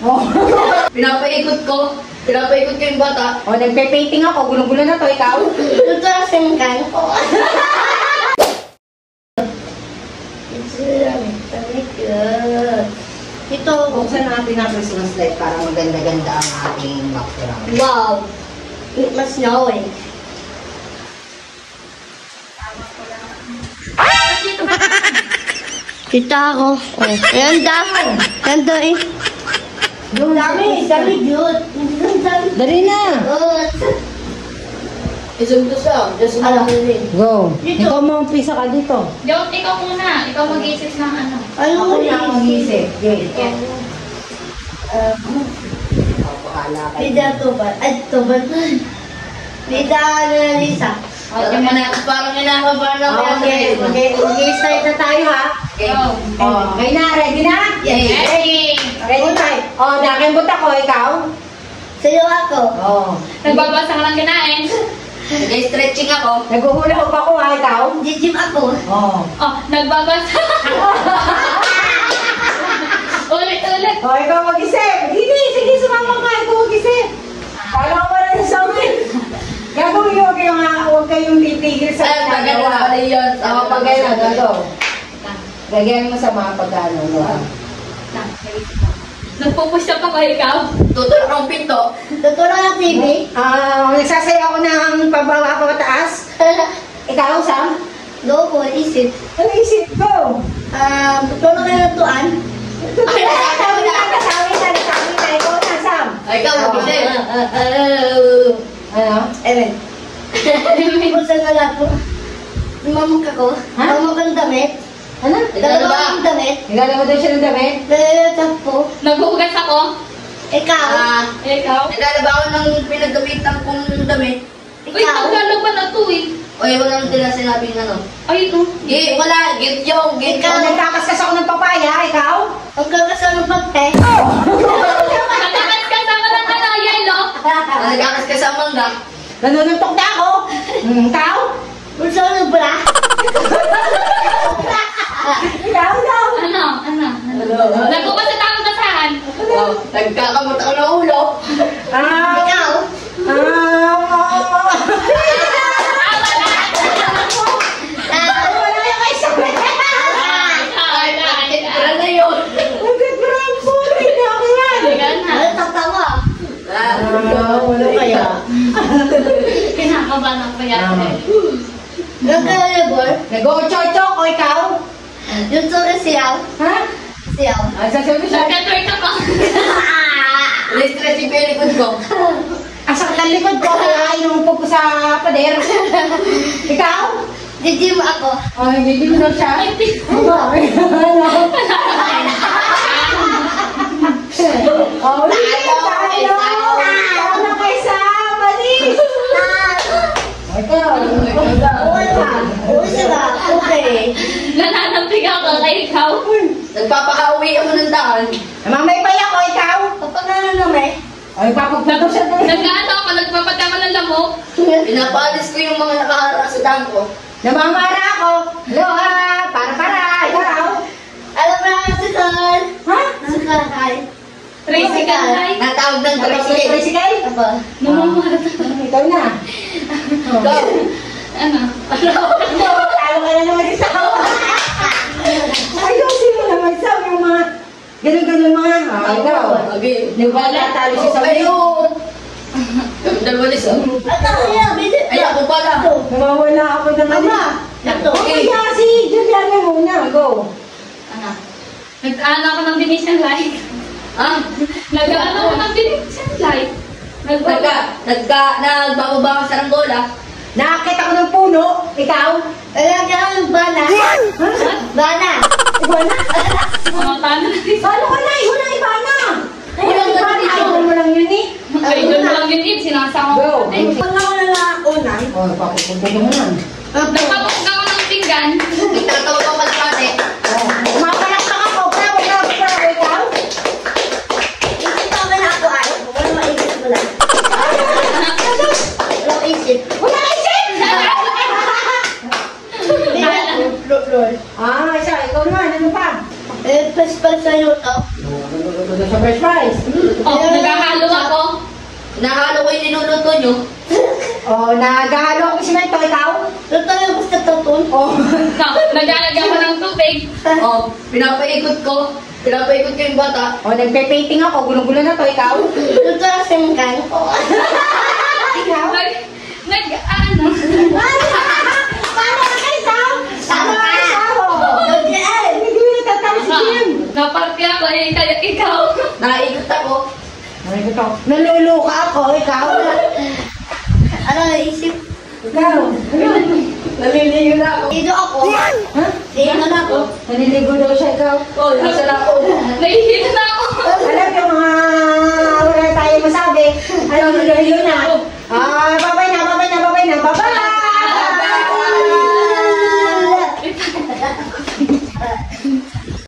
Oh. Pinapaikot ko yung bata. Oh, nagpe-painting ako. Gulo-gulo na to, ikaw. Tuturasin ka ko. Ito, buksan natin ang Christmas light para maganda-ganda ang ating background. Wow. It must know it. Kita ako. Oh, ayan daw. Ganda eh. Dami cute. Dali na! Isang to siya. Just Ano? Go. Dito. Ikaw maumpisa ka dito. Don't, ikaw muna. Ikaw mag-isip ng ano. Ano Ako mo na ang mag-isip. Okay. Bida to ba? Ay, to ba? Bida na Lisa. Okay, parang inakabahan ako. Okay. Mag-start na tayo ha. Okay. Oh, okay na. Ready na? Yes. Ready! Ready tayo. Oh, nakimbuta ko. Ikaw? Sa'yo ako. Oh. Nagbabasa ka lang kinain. Nag-stretching ako. Naghuhulog ako ha. Ikaw? Jijim ako. Oh. Oh, nagbabasa. Ulit. Oh, ikaw mag-isip. Sige, sumama ka. Ikaw mag-isip. Kala ko na sa amin. Gagawin yung huwag kayong titigil sa Ay, pagkala pala yun. Oo, pag gano'n, gano'n. Lagyan mo sa mga pag-ano, no? Nagpupush up ako, ikaw. Tutulog ang pinto. Tuturo ng TV. Nagsasaya ako ng pababa pataas. Ikaw, Sam? Go po, isip. Ano isip ko? Tuturo ka ng tuan. Nasabi na. Ikaw na, Sam. Ay, ikaw, mag-isip. Ano? Ewan. Kung saan ka lang po. Mamag ako. Ha? Mamag ang damit. Ano? Dalawa ang damit. Nagalawa daw siya ng damit? Lalalatap po. Naghuhugas ako. Ikaw. Ikaw. Naglalaba ako ng pinagamitan kong damit. Uy, naglalaban na to eh. Oy, wala nang tila sinabing ano. Ay, ito. Wala, get yung. Ikaw, nagkakaskas ako ng papaya. Ikaw? Ang kakasama pagte. Kasama ng ano, yellow. Nagkakas ka sa mangga. Nanununtok na ako. Ikaw? Kung saan ang bra. Ikaw daw. Ano? Nagbukas sa tamang basahan. Nagkakamot ako ng ulo. Ikaw. Wala yung isang Wala na yun. Nag-grab po. Hindi ako yan. Ano tatawa? Wala kaya. Kinakabahan ako yata. Nagkalabor. Nag-o-chocho ko, ikaw? Yung turo siyaw. Ha? Siyaw. Sasabi siya. Nagka-twerk ako. Nag-stretching ko yung likod ko. Asak ng likod ko, kaya inuupo ko sa pader. Ikaw? Jijim ako. Ay, hindi mo na siya. Oh, tayo na kay Sam, Manis. Ikaw. Okay. Nananapig ako kay ikaw. Nagpapakauwi ako ng daan. Mamay pa ako, ikaw. Kapag ano naman, Ay, papagpato siya doon. Nag-ano ako, nagpapatama ng lamok. Pinapalis ko yung mga nakaharap sa daan ko. Namamara ako. Hello, ha? Para. Ikaw. alam mo na si Carl. Ha? Si Carl, hi. Tracy ka na. Natawag ng tricycle. Tricycle? Aba. Namamara. Ikaw na. Go. Ano? Talo ka na naman isa. Ayusin mo naman sa yung mga ganun-ganun mga. Ikaw. Yung wala talo si Sam. Ayun. Dalawa na siya. At ako yan, bilit. Ay, ako pala. Nawawala ako ng ano. Ito. Kaya si Juliana muna. Go. Ano? Nag-ano ako ng Venetian light. Nag-ano ako ng Venetian light. Nagbababa ako sa Ranggola. Nakakita ko ng puno. Ikaw? Alam ka ng bana. Bana. Iguana? Tano na rin. Paano ka na? Iwan ang ibana. Walang Ibana. ganito. Ayaw mo lang yun eh. Idol mo lang yun, Ib. Sinasama Go. ko natin. Pag ako na nakunan. Oh, papupunta mo nan. Nagpapakog ako ng pinggan. Nagtatawag ako kalapate. Mapalakpak ako. Bravo. Ikaw? Isip ako na ako ay. Wala maisip mo lang. Walang isip. Wala isip! Lol. Isa. Ikaw naman. Ano pa? Paspal sa'yo to. Nagluluto daw siya fresh fries. Oh, naghahalo ako. Nahalo ko yung niluluto nyo. Oh, naghahalo ako simento, ikaw? Luto na gusto tutun. Oh. No, naglalagyan ko ng tubig. Oh, pinapaikot ko. Pinapaikot ko yung bata. Oh, nagpe-painting ako. Gulo-gulo na to, ikaw? Luto na simkan ko. Ikaw? Nag-ano. Paano ka ikaw? Tama ka. Yan! Hindi ko yung tatawag si Kim. Naparty ako eh, kaya ikaw. Naikot ako. Ay, ito. Naluluka ako, ikaw. Ano naisip? Ikaw. Naliligo na ako. Dito ako. Ha? Dito na ako. Naliligo daw siya, ikaw. Oh, nasa na ako. Nahihilo na ako. Alam yung mga wala tayo masabi. Alam mo, naliligo na.